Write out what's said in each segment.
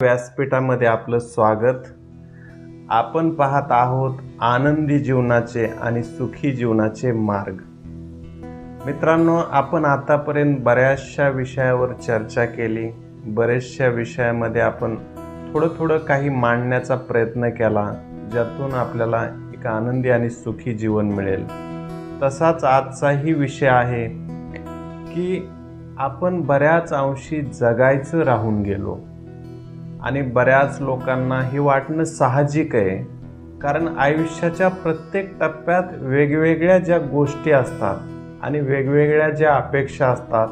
व्यासपीठामध्ये आपलं स्वागत। आपण पाहत आहोत आनंदी जीवनाचे आणि सुखी जीवनाचे मार्ग। मित्रांनो, आपण आतापर्यंत बऱ्याचशा विषयावर चर्चा केली, बऱ्याचशा विषयामध्ये आपण थोडं काही मांडण्याचा प्रयत्न केला, ज्यातून आपल्याला एक आनंदी आणि सुखी जीवन मिळेल। तसाच आजचाही विषय आहे की आपण बऱ्याच अंशी जगायचं राहून गेलो आणि बऱ्याच लोकांना हे वाटणं साहजिक आहे, कारण आयुष्याच्या प्रत्येक टप्प्यात वेगवेगळ्या ज्या गोष्टी असतात आणि वेगवेगळ्या ज्या अपेक्षा असतात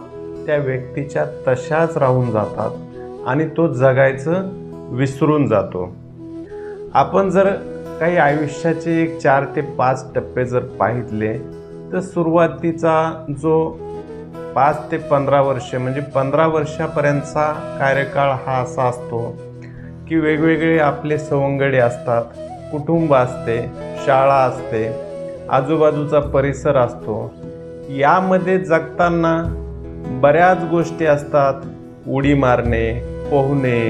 त्या व्यक्तीच्या तशाच राहून जातात आणि तो जगायचं विसरून जातो। आपण जर काही आयुष्याचे 4 ते 5 टप्पे जर पाहितले तर सुरुवातीचा जो 5 ते 15 वर्ष म्हणजे 15 वर्षापर्यंतचा कार्यकाळ हा असा असतो की वेगवेगळे आपले सवंगडी असतात, कुटुंब असते, शाळा असते, आजूबाजूचा परिसर असतो। यामध्ये जगताना बऱ्याच गोष्टी असतात, उडी मारणे, पोहणे,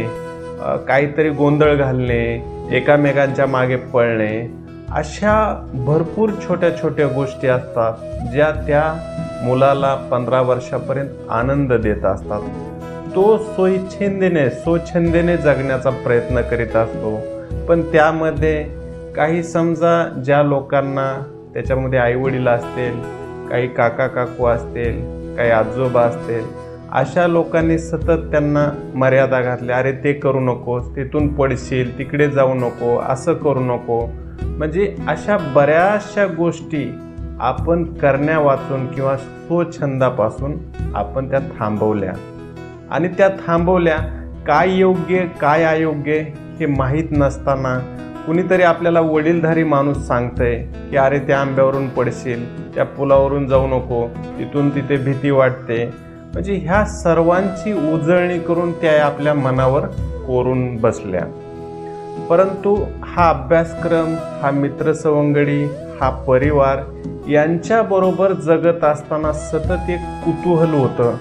काहीतरी गोंधळ घालणे, एकामेकांच्या मागे पळणे, अशा भरपूर छोट्या गोष्टी असतात ज्या त्या मुलाला 15 वर्षापर्यंत आनंद देत असतात। तो स्वच्छंदेने जगण्याचा प्रयत्न करीत असतो, पण त्यामध्ये काही समजा ज्या लोकांना त्याच्यामध्ये आईवडील असतील, काही काका काकू असतील, काही आजोबा असतील, अशा लोकांनी सतत त्यांना मर्यादा घातल्या, अरे ते करू नकोस, तिथून पडशील, तिकडे जाऊ नको, असं करू नको। म्हणजे अशा बऱ्याचशा गोष्टी आपण करण्या वाचून किंवा स्वच्छंदापासून आपण त्या थांबवल्या आणि त्या थांबवल्या। काय योग्य काय अयोग्य हे माहीत नसताना कुणीतरी आपल्याला वडीलधारी माणूस सांगतंय की अरे त्या आंब्यावरून पडशील, त्या पुलावरून जाऊ नको, तिथून तिथे भीती वाटते। म्हणजे ह्या सर्वांची उजळणी करून त्या आपल्या मनावर कोरून बसल्या। परंतु हा अभ्यासक्रम, हा मित्रसवंगडी, हा परिवार यांच्याबरोबर जगत असताना सतत एक कुतूहल होतं।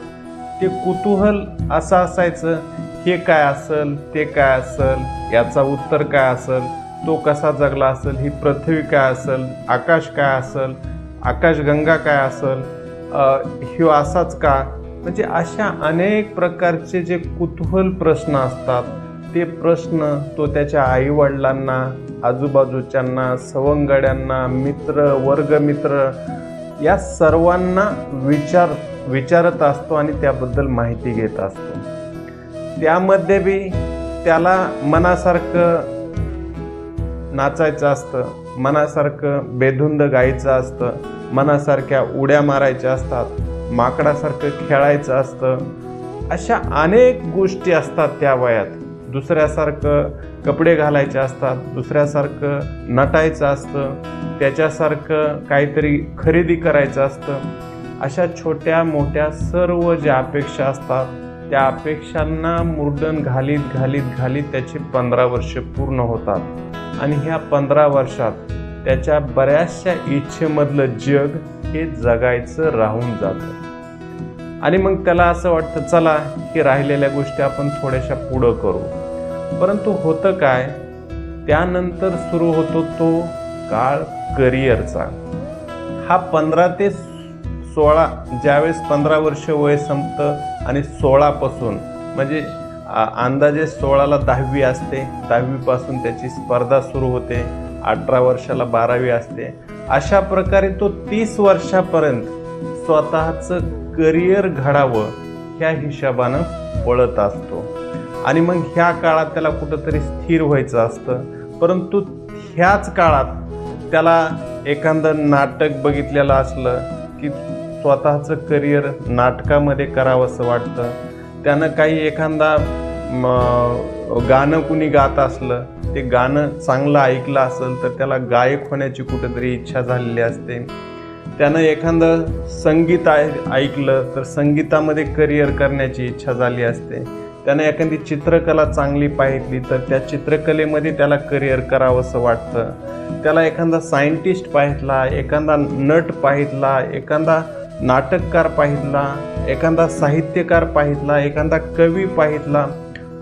ते कुतूहल असं असायचं, हे काय असेल, ते काय असेल, याचा उत्तर काय असेल, तो कसा जगला असेल, ही पृथ्वी काय असेल, आकाश काय असेल, आकाशगंगा काय असेल, ह्यो असाच का। म्हणजे अशा अनेक प्रकारचे जे कुतूहल प्रश्न असतात ते प्रश्न तो त्याच्या आईवडिलांना, आजूबाजूच्यांना, सवंगड्यांना, मित्र, वर्गमित्र या सर्वांना विचारत असतो आणि त्याबद्दल माहिती घेत असतो। त्यामध्ये बी त्याला मनासारखं नाचायचं असतं, मनासारखं बेधुंद गायचं असतं, मनासारख्या उड्या मारायच्या असतात, माकडासारखं खेळायचं असतं। अशा अनेक गोष्टी असतात त्या वयात। दुसऱ्यासारखं कपडे घालायचे असतात, दुसऱ्यासारखं नटायचं असतं, त्याच्यासारखं काहीतरी खरेदी करायचं असतं। अशा छोट्या मोठ्या सर्व ज्या अपेक्षा असतात त्या अपेक्षांना मुर्दन घालीत त्याची 15 वर्ष पूर्ण होतात आणि ह्या 15 वर्षात त्याच्या बऱ्याचशा इच्छेमधलं जग हे जगायचं राहून जातं आणि मग त्याला असं वाटतं चला हे राहिलेल्या गोष्टी आपण थोड्याशा पुढं करू। परंतु होतं काय, त्यानंतर सुरू होतो तो काळ करिअरचा। हा 15 ते 16 ज्यावेळेस 15 वर्ष वय संपतं आणि 16 पासून म्हणजे अंदाजे 16ला 10वी असते, 10वी पासून त्याची स्पर्धा सुरू होते, 18 वर्षाला 12वी असते। अशा प्रकारे तो 30 वर्षापर्यंत स्वतःचं करिअर घडावं ह्या हिशोबानं पळत असतो आणि मग ह्या काळात त्याला कुठंतरी स्थिर व्हायचं असतं। परंतु ह्याच काळात त्याला एखादं नाटक बघितलेलं असलं की स्वतःचं करिअर नाटकामध्ये करावं असं वाटतं। त्यानं काही एखादा गाणं कुणी गात असलं, ते गाणं चांगलं ऐकलं असेल तर त्याला गायक होण्याची कुठंतरी इच्छा झालेली असते। त्यानं एखादं संगीत ऐकलं तर संगीतामध्ये करिअर करण्याची इच्छा झाली असते। त्यानं एखादी चित्रकला चांगली पाहिली तर त्या चित्रकलेमध्ये त्याला करिअर करावं असं वाटतं। त्याला एखादा सायंटिस्ट पाहितला, एखादा नट पाहितला, एखादा नाटककार पाहितला, एखादा साहित्यकार पाहितला, एखादा कवी पाहितला,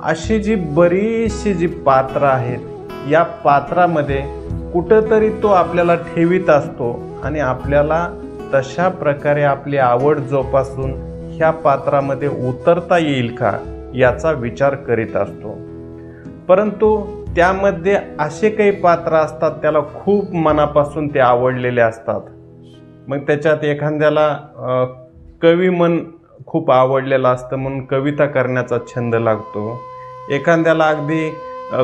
अशी जी बरीचशी जी पात्र आहेत या पात्रामध्ये कुठंतरी तो आपल्याला ठेवीत असतो आणि आपल्याला तशा प्रकारे आपली आवड जोपासून ह्या पात्रामध्ये उतरता येईल का याचा विचार करीत असतो. परंतु त्यामध्ये असे काही पात्र असतात त्याला खूप मनापासून ते आवडलेले असतात. मग त्याच्यात एखाद्याला कवी मन खूप आवडलेलं असतं म्हणून कविता करण्याचा छंद लागतो. एखाद्याला अगदी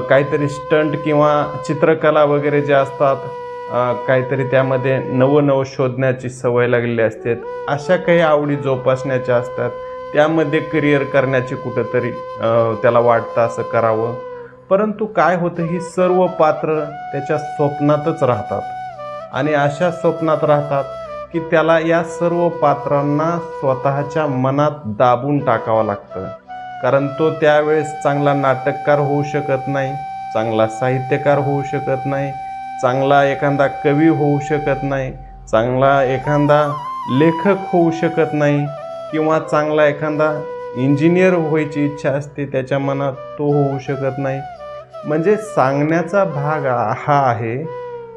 काहीतरी स्टंट किंवा चित्रकला वगैरे जे असतात काहीतरी त्यामध्ये नवं शोधण्याची सवय लागलेली असते. अशा काही आवडी जोपासण्याच्या असतात. त्यामध्ये करिअर करण्याची कुठंतरी त्याला वाटतं असं करावं. परंतु काय होतं, ही सर्व पात्र त्याच्या स्वप्नातच राहतात आणि अशा स्वप्नात राहतात की त्याला या सर्व पात्रांना स्वतःच्या मनात दाबून टाकावं लागतं. कारण तो त्यावेळेस चांगला नाटककार होऊ शकत नाही, चांगला साहित्यकार होऊ शकत नाही, चांगला एखादा कवी होऊ शकत नाही, चांगला एखादा लेखक होऊ शकत नाही किंवा चांगला एखादा इंजिनियर व्हायची इच्छा असते त्याच्या मनात तो होऊ शकत नाही. म्हणजे सांगण्याचा भाग हा आहे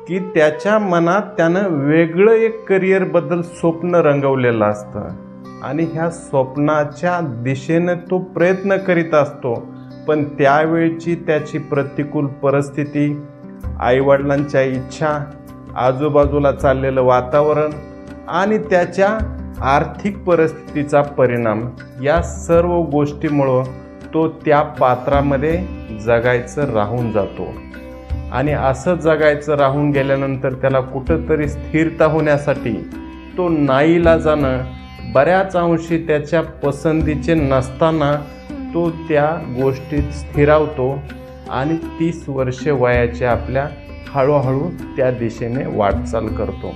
की त्याच्या मनात त्यानं वेगळं एक करिअरबद्दल स्वप्न रंगवलेलं असतं आणि ह्या स्वप्नाच्या दिशेनं तो प्रयत्न करीत असतो. पण त्यावेळची त्याची प्रतिकूल परिस्थिती, आईवडिलांच्या इच्छा, आजूबाजूला चाललेलं वातावरण आणि त्याच्या आर्थिक परिस्थितीचा परिणाम या सर्व गोष्टीमुळं तो त्या पात्रामध्ये जगायचं राहून जातो. आणि असं जगायचं राहून गेल्यानंतर त्याला कुठंतरी स्थिरता होण्यासाठी तो नाईलाजानं बऱ्याच अंशी त्याच्या पसंतीचे नसताना तो त्या गोष्टीत स्थिरावतो आणि 30 वर्षे वयाच्या आपल्या हळूहळू त्या दिशेने वाटचाल करतो.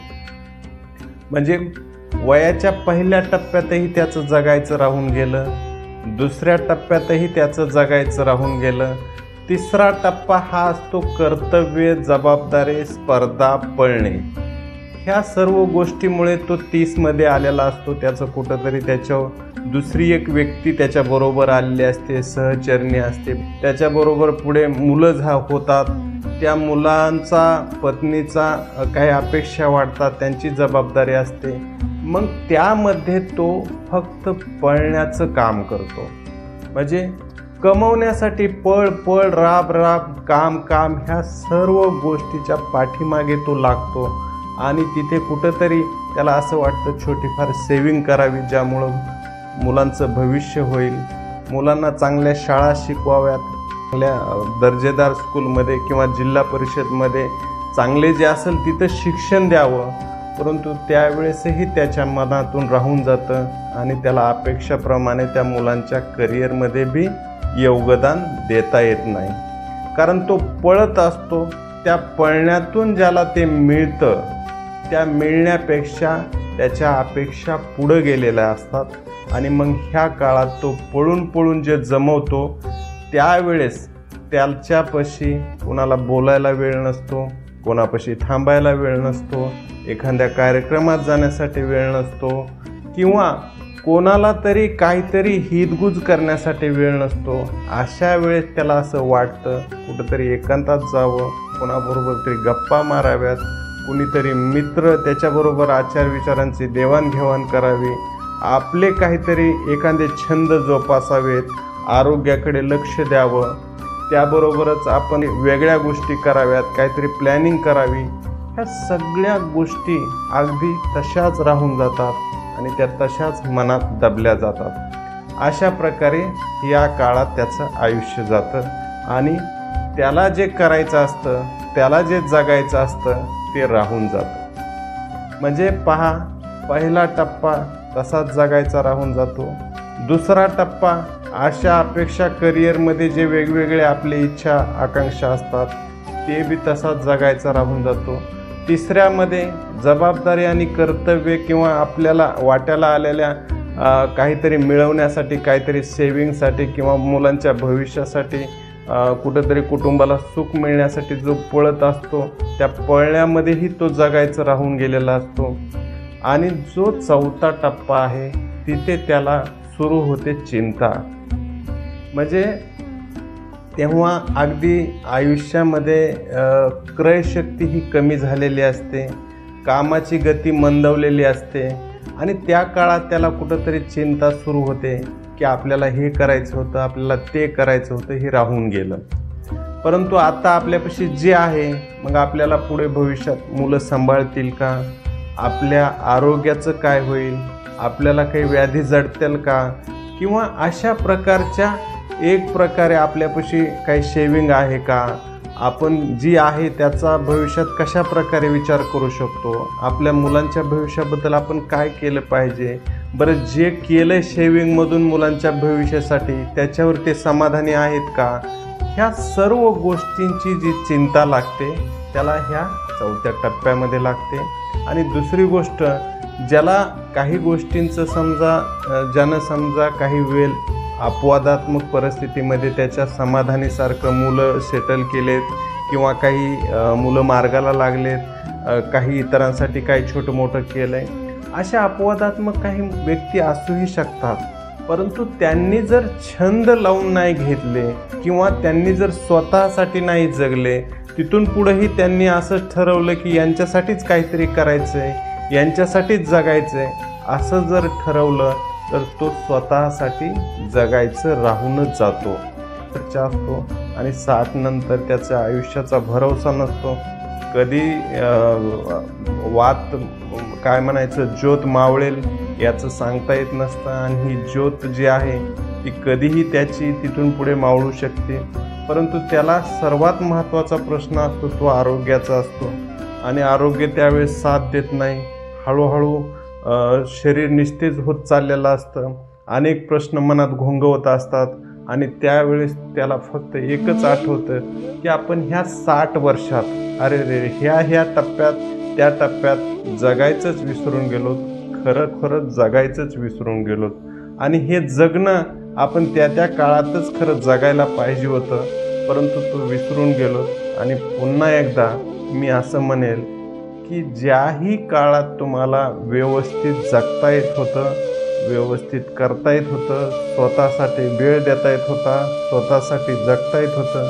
म्हणजे वयाच्या पहिल्या टप्प्यातही त्याचं जगायचं राहून गेलं, दुसऱ्या टप्प्यातही त्याचं जगायचं राहून गेलं, तिसरा टप्पा हा असतो कर्तव्य, जबाबदारी, स्पर्धा, पळणे. ह्या सर्व गोष्टीमुळे तो 30मध्ये आलेला असतो. त्याचं कुठंतरी त्याच्यावर दुसरी एक व्यक्ती त्याच्याबरोबर आलेली असते, सहचरणी असते. त्याच्याबरोबर पुढे मुलं होतात. त्या मुलांचा, पत्नीचा काही अपेक्षा वाढतात, त्यांची जबाबदारी असते. मग त्यामध्ये तो फक्त पळण्याचं काम करतो. म्हणजे कमवण्यासाठी पळ पळ, राब राब, काम काम, ह्या सर्व गोष्टीच्या पाठीमागे तो लागतो आणि तिथे कुठंतरी त्याला असं वाटतं छोटीफार सेविंग करावी, ज्यामुळं मुलांचं भविष्य होईल, मुलांना चांगल्या शाळा शिकवाव्यात, चांगल्या दर्जेदार स्कूलमध्ये किंवा जिल्हा परिषदमध्ये चांगले जे असेल तिथं शिक्षण द्यावं. परंतु त्यावेळेसही त्याच्या मनातून राहून जातं आणि त्याला अपेक्षाप्रमाणे त्या मुलांच्या करिअरमध्ये बी योगदान देता येत नाही. कारण तो पळत असतो. त्या पळण्यातून ज्याला ते मिळतं त्या मिळण्यापेक्षा त्याच्या अपेक्षा पुढं गेलेल्या असतात आणि मग ह्या काळात तो पळून जे जमवतो त्यावेळेस त्याच्यापाशी कोणाला बोलायला वेळ नसतो, कोणापाशी थांबायला वेळ नसतो, एखाद्या कार्यक्रमात जाण्यासाठी वेळ नसतो किंवा कोणाला तरी काहीतरी हितगुज करण्यासाठी वेळ नसतो. अशा वेळेस त्याला असं वाटतं कुठंतरी एकांतात जावं, कोणाबरोबर तरी गप्पा माराव्यात, कुणीतरी मित्र त्याच्याबरोबर आचारविचारांची देवाणघेवाण करावी, आपले काहीतरी एखादे छंद जोपासावेत, आरोग्याकडे लक्ष द्यावं, त्याबरोबरच आपण वेगळ्या गोष्टी कराव्यात, काहीतरी प्लॅनिंग करावी. ह्या सगळ्या गोष्टी अगदी तशाच राहून जातात आणि त्या तशाच मनात दबल्या जातात. अशा प्रकारे या काळात त्याचं आयुष्य जातं आणि त्याला जे करायचं असतं, त्याला जे जगायचं असतं ते राहून जातं. म्हणजे पहा, पहिला टप्पा तसाच जगायचा राहून जातो. दुसरा टप्पा अशा अपेक्षा करिअरमध्ये जे वेगवेगळे आपले इच्छा आकांक्षा असतात ते बी तसाच जगायचा राहून जातो. तिसऱ्यामध्ये जबाबदारी आणि कर्तव्य किंवा आपल्याला वाट्याला आलेल्या काहीतरी मिळवण्यासाठी, काहीतरी सेविंगसाठी किंवा मुलांच्या भविष्यासाठी, कुठंतरी कुटुंबाला सुख मिळण्यासाठी जो पळत असतो त्या पळण्यामध्येही तो जगायचं राहून गेलेला असतो. आणि जो चौथा टप्पा आहे तिथे त्याला सुरू होते चिंता. म्हणजे तेव्हा अगदी आयुष्यामध्ये क्रयशक्ती ही कमी झालेली असते, कामाची गती मंदावलेली असते आणि त्या काळात त्याला कुठंतरी चिंता सुरू होते की आपल्याला हे करायचं होतं, आपल्याला ते करायचं होतं, हे राहून गेलं. परंतु आता आपल्यापाशी जे आहे, मग आपल्याला पुढे भविष्यात मुलं सांभाळतील का, आपल्या आरोग्याचं काय होईल, आपल्याला काही व्याधी जडतील का, किंवा अशा प्रकारच्या एक प्रकारे आपल्यापाशी काही शेविंग आहे का, आपण जी आहे त्याचा भविष्यात कशा प्रकारे विचार करू शकतो, आपल्या मुलांच्या भविष्याबद्दल आपण काय केलं पाहिजे, बरं जे केलं शेविंगमधून मुलांच्या भविष्यासाठी त्याच्यावर ते समाधानी आहेत का, ह्या सर्व गोष्टींची जी चिंता लागते त्याला ह्या 4थ्या टप्प्यामध्ये लागते. आणि दुसरी गोष्ट, ज्याला काही गोष्टींचं ज्यानं समजा काही वेळ अपवादात्मक परिस्थितीमध्ये त्याच्या समाधानीसारखं मुलं सेटल केलेत किंवा काही मुलं मार्गाला लागलेत, काही इतरांसाठी काही छोटं मोठं केलं आहे, अशा अपवादात्मक काही व्यक्ती असूही शकतात. परंतु त्यांनी जर छंद लावून नाही घेतले किंवा त्यांनी जर स्वतःसाठी नाही जगले, तिथून पुढेही त्यांनी असं ठरवलं की यांच्यासाठीच काहीतरी करायचं आहे, यांच्यासाठीच जगायचं आहे, असं जर ठरवलं तर तो स्वतःसाठी जगायचं राहूनच जातो, खर्च असतो आणि 60 नंतर त्याच्या आयुष्याचा भरवसा नसतो. कधी काय म्हणायचं ज्योत मावळेल याचं सांगता येत नसतं आणि ही ज्योत जी आहे ती कधीही त्याची तिथून पुढे मावळू शकते. परंतु त्याला सर्वात महत्त्वाचा प्रश्न असतो तो आरोग्याचा असतो आणि आरोग्य त्यावेळेस साथ देत नाही. हळूहळू शरीर निस्तेज होत चाललेलं असतं, अनेक प्रश्न मनात घोंगवत असतात आणि त्यावेळेस त्याला फक्त एकच आठवतं की आपण ह्या 60 वर्षात अरे ह्या टप्प्यात त्या टप्प्यात जगायचंच विसरून गेलो, खरंच जगायचंच विसरून गेलो आणि हे जगणं आपण त्या काळातच खरं जगायला पाहिजे होतं, परंतु तो विसरून गेलो. आणि पुन्हा एकदा मी असं म्हणेल की ज्याही काळात तुम्हाला व्यवस्थित जगता येत होतं, व्यवस्थित करता येत होतं, स्वतःसाठी वेळ देता येत होता, स्वतःसाठी जगता येत होतं,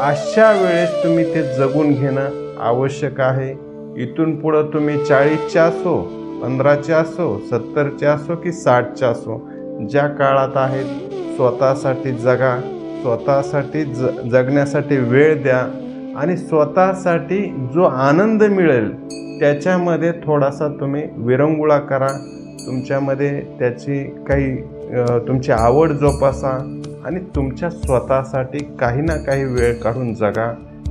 अशा वेळेस तुम्ही ते जगून घेणं आवश्यक आहे. इथून पुढं तुम्ही 40च्या असो, 15च्या असो, 70च्या असो की 60च्या असो, ज्या काळात आहेत स्वतःसाठी जगा, स्वतःसाठी जगण्यासाठी वेळ द्या आणि स्वतःसाठी जो आनंद मिळेल त्याच्यामध्ये थोडासा तुम्ही विरंगुळा करा, तुमच्यामध्ये त्याची काही तुमची आवड जोपासा आणि तुमच्या स्वतःसाठी काही ना काही वेळ काढून जगा,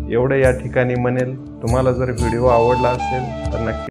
एवढं या ठिकाणी म्हणेल. तुम्हाला जर व्हिडिओ आवडला असेल तर नक्की